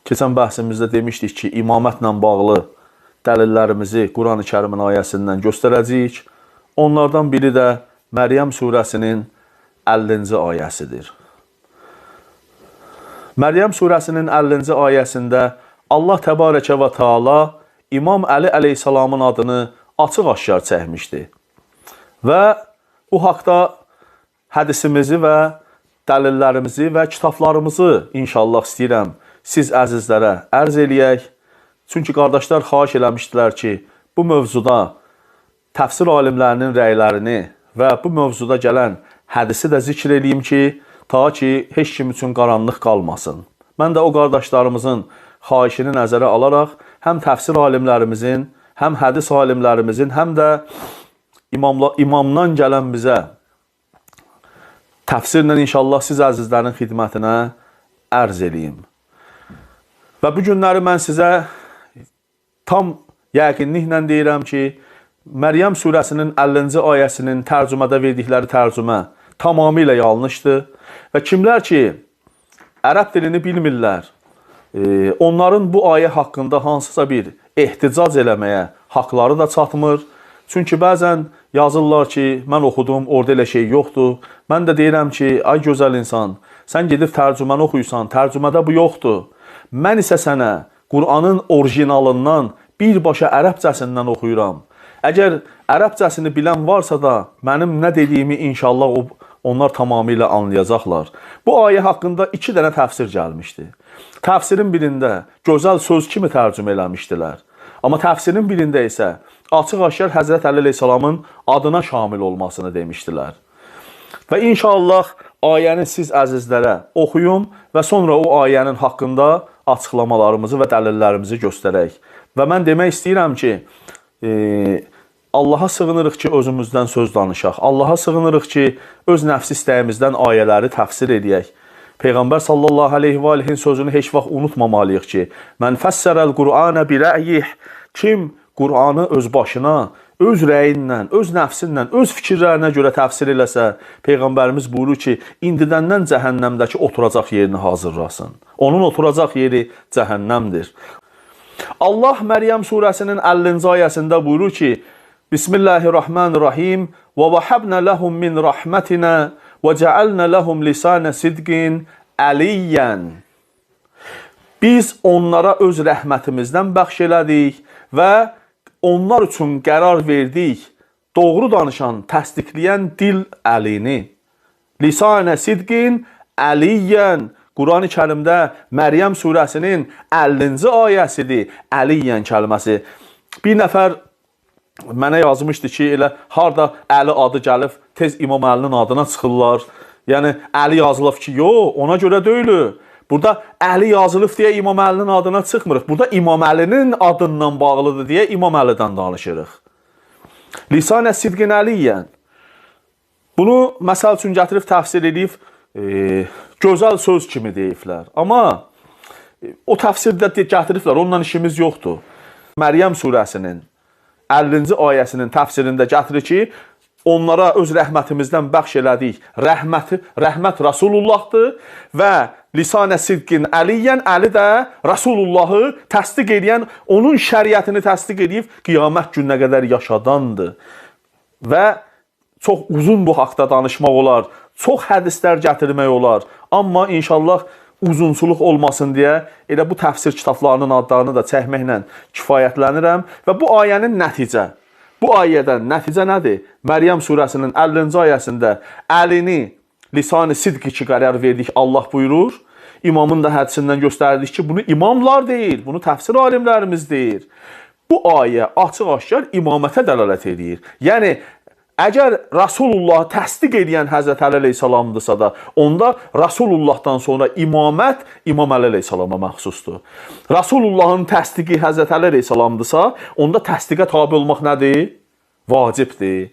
Keçən bəhsimizdə demişdik ki, imamətlə bağlı dəlillərimizi Quran-ı Kərimin ayəsindən göstərəcəyik. Onlardan biri də Məryəm surəsinin 50-ci ayəsidir. Məryəm surəsinin 50-ci ayəsində Allah təbarəkə və Teala İmam Əli əleyhissalamın adını açıq-aşkar çəkmişdi. Və bu haqda hədisimizi və dəlillərimizi və kitablarımızı inşallah istəyirəm siz əzizlərə ərz eləyək. Çünki qardaşlar xahiş eləmişdilər ki, bu mövzuda təfsir alimlərinin rəylərini və bu mövzuda gələn hədisi də zikr eləyim ki, ta ki, heç kim üçün qaranlıq qalmasın. Mən də o qardaşlarımızın xahişini nəzərə alaraq həm təfsir alimlərimizin, həm hədis alimlərimizin, həm də imamdan gələn bizə təfsirlə inşallah siz əzizlərin xidmətinə ərz eləyim. Və bu günləri mən sizə tam yəqinliklə deyirəm ki, Məryəm surəsinin 50-ci ayəsinin tərcümədə verdikləri tərcümə tamamilə yanlışdır. Və kimlər ki, ərəb dilini bilmirlər, onların bu ayə haqqında hansısa bir ehticac eləməyə haqları da çatmır. Çünki bəzən yazırlar ki, mən oxudum, orada elə şey yoxdur. Mən də deyirəm ki, ay gözəl insan, sən gedib tərcüməni oxuyursan, tərcümədə bu yoxdur. Mən isə sənə Quranın orijinalından birbaşa ərəbcəsindən oxuyuram. Əgər ərəbcəsini bilən varsa da, mənim nə dediyimi inşallah onlar tamamilə anlayacaqlar. Bu ayə haqqında 2 dənə təfsir gəlmişdi. Təfsirin birində gözəl söz kimi tərcümə eləmişdilər. Amma təfsirin birində isə açıq-aşkar Həzrət Əli əleyhissalamın adına şamil olmasını demişdilər. Və inşallah ayəni siz əzizlərə oxuyun və sonra o ayənin haqqında açıqlamalarımızı və dəlillərimizi göstərək. Və mən demək istəyirəm ki, Allaha sığınırıq ki, özümüzdən söz danışaq. Allaha sığınırıq ki, öz nəfsi istəyimizdən ayələri təfsir edək. Peyğəmbər sallallahu aleyhi və aleyhin sözünü heç vaxt unutmamalıyıq ki, mən fəssərəl Qur'anə birəyih, kim Qur'anı öz başına, öz rəyindən, öz nəfsindən, öz fikirlərinə görə təfsir eləsə, Peyğəmbərimiz buyurur ki, indidəndən cəhənnəmdəki oturacaq yerini hazırlasın. Onun oturacaq yeri cəhənnəmdir. Allah Məryəm surəsinin 50-ci ayəsində buyurur ki, Bismillahirrahmanirrahim və vəhabnə ləhum min rəhmətinə və cəəlnə ləhum lisanə sidqin əliyyən. Biz onlara öz rəhmətimizdən bəxş elədik və onlar üçün qərar verdik, doğru danışan, təsdiqləyən dil əlini. Lisanə sidqin əliyyən. Quran-ı Kərimdə Məryəm surəsinin 50-ci ayəsidir, əliyyən kəlməsi. Bir nəfər mənə yazmışdı ki, elə harda Əli adı gəlib, tez İmam Əlinin adına çıxırlar. Yəni, Əli yazılıb ki, yox, ona görə deyil. Burada Əli yazılıb deyə İmam Əlinin adına çıxmırıq. Burada İmam Əlinin adından bağlıdır deyə İmam Əlidən danışırıq. Lisanə sidqin əliyyən. Bunu məsəl üçün gətirib təfsir edib, gözəl söz kimi deyiblər. Amma o təfsirdə gətiriblər, onunla işimiz yoxdur. Məryəm surəsinin 50-ci ayəsinin təfsirində gətirir ki, onlara öz rəhmətimizdən bəxş elədik. Rəhmət Rasulullahdır və lisanə sidqin əliyyən, Əli də Rasulullahı təsdiq edən, onun şəriətini təsdiq edib, qiyamət gününə qədər yaşadandır. Və çox uzun bu haqda danışmaq olar, çox hədislər gətirmək olar. Amma inşallah uzunçuluq olmasın deyə elə bu təfsir kitablarının adlarını da çəkməklə kifayətlənirəm. Və bu ayənin nəticə, bu ayədən nəticə nədir? Məryəm surəsinin 50-ci ayəsində əlini lisan-ı sidq ki qərar verdik Allah buyurur. İmamın da hədisindən göstərdik ki, bunu imamlar deyir, bunu təfsir alimlərimiz deyir. Bu ayə açıq-aşkar imamətə dəlalət edir. Yəni, əgər Rasulullahı təsdiq edən Həzrət Əli əleyhissalamdırsa da, onda Rasulullahdan sonra imamət İmam Əli əleyhissalama məxsusdur. Rasulullahın təsdiqi Həzrət Əli əleyhissalamdırsa, onda təsdiqə tabi olmaq nədir? Vacibdir.